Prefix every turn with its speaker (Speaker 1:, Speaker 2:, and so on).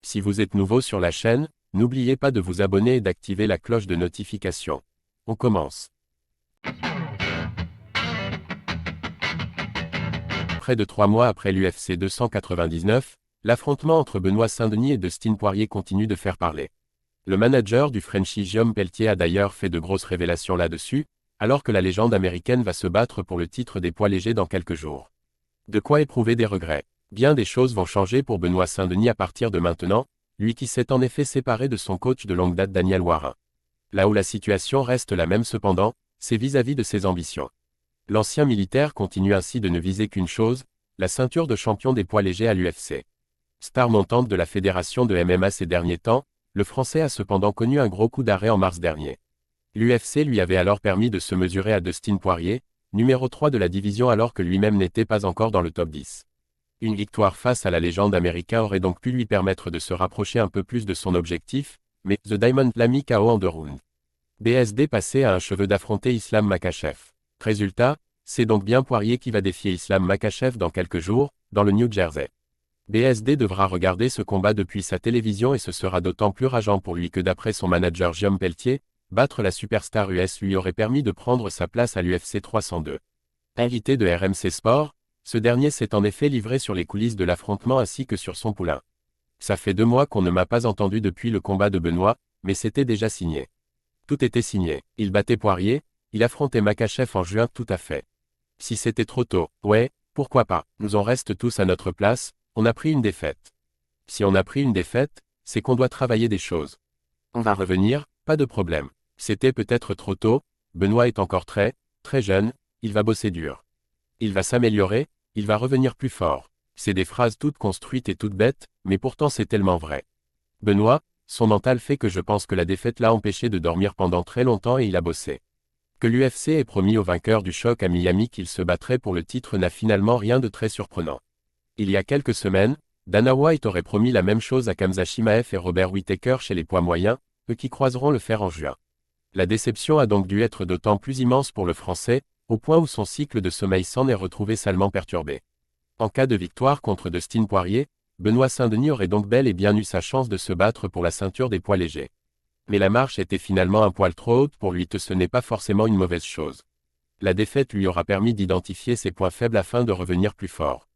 Speaker 1: Si vous êtes nouveau sur la chaîne, n'oubliez pas de vous abonner et d'activer la cloche de notification. On commence. Près de 3 mois après l'UFC 299, l'affrontement entre Benoît Saint-Denis et Dustin Poirier continue de faire parler. Le manager du Frenchie Guillaume Pelletier a d'ailleurs fait de grosses révélations là-dessus, alors que la légende américaine va se battre pour le titre des poids légers dans quelques jours. De quoi éprouver des regrets. Bien des choses vont changer pour Benoît Saint-Denis à partir de maintenant, lui qui s'est en effet séparé de son coach de longue date Daniel Warin. Là où la situation reste la même cependant, c'est vis-à-vis de ses ambitions. L'ancien militaire continue ainsi de ne viser qu'une chose, la ceinture de champion des poids légers à l'UFC. Star montante de la fédération de MMA ces derniers temps, le Français a cependant connu un gros coup d'arrêt en mars dernier. L'UFC lui avait alors permis de se mesurer à Dustin Poirier, numéro 3 de la division alors que lui-même n'était pas encore dans le top 10. Une victoire face à la légende américaine aurait donc pu lui permettre de se rapprocher un peu plus de son objectif, mais The Diamond l'a mis KO en 2 rounds. BSD passait à un cheveu d'affronter Islam Makhachev. Résultat, c'est donc bien Poirier qui va défier Islam Makhachev dans quelques jours, dans le New Jersey. BSD devra regarder ce combat depuis sa télévision et ce sera d'autant plus rageant pour lui que d'après son manager Guillaume Pelletier, battre la superstar US lui aurait permis de prendre sa place à l'UFC 302. Invité de RMC Sport, ce dernier s'est en effet livré sur les coulisses de l'affrontement ainsi que sur son poulain. Ça fait 2 mois qu'on ne m'a pas entendu depuis le combat de Benoît, mais c'était déjà signé. Tout était signé. Il battait Poirier, il affrontait Makhachev en juin tout à fait. Si c'était trop tôt, ouais, pourquoi pas. Nous en reste tous à notre place, on a pris une défaite. Si on a pris une défaite, c'est qu'on doit travailler des choses. On va revenir, pas de problème. C'était peut-être trop tôt, Benoît est encore très jeune, il va bosser dur. Il va s'améliorer, il va revenir plus fort. C'est des phrases toutes construites et toutes bêtes, mais pourtant c'est tellement vrai. Benoît, son mental fait que je pense que la défaite l'a empêché de dormir pendant très longtemps et il a bossé. Que l'UFC ait promis au vainqueur du choc à Miami qu'il se battrait pour le titre n'a finalement rien de très surprenant. Il y a quelques semaines, Dana White aurait promis la même chose à Khamzat Chimaev et Robert Whittaker chez les poids moyens, eux qui croiseront le fer en juin. La déception a donc dû être d'autant plus immense pour le Français, au point où son cycle de sommeil s'en est retrouvé salement perturbé. En cas de victoire contre Dustin Poirier, Benoît Saint-Denis aurait donc bel et bien eu sa chance de se battre pour la ceinture des poids légers. Mais la marche était finalement un poil trop haute pour lui et ce n'est pas forcément une mauvaise chose. La défaite lui aura permis d'identifier ses points faibles afin de revenir plus fort.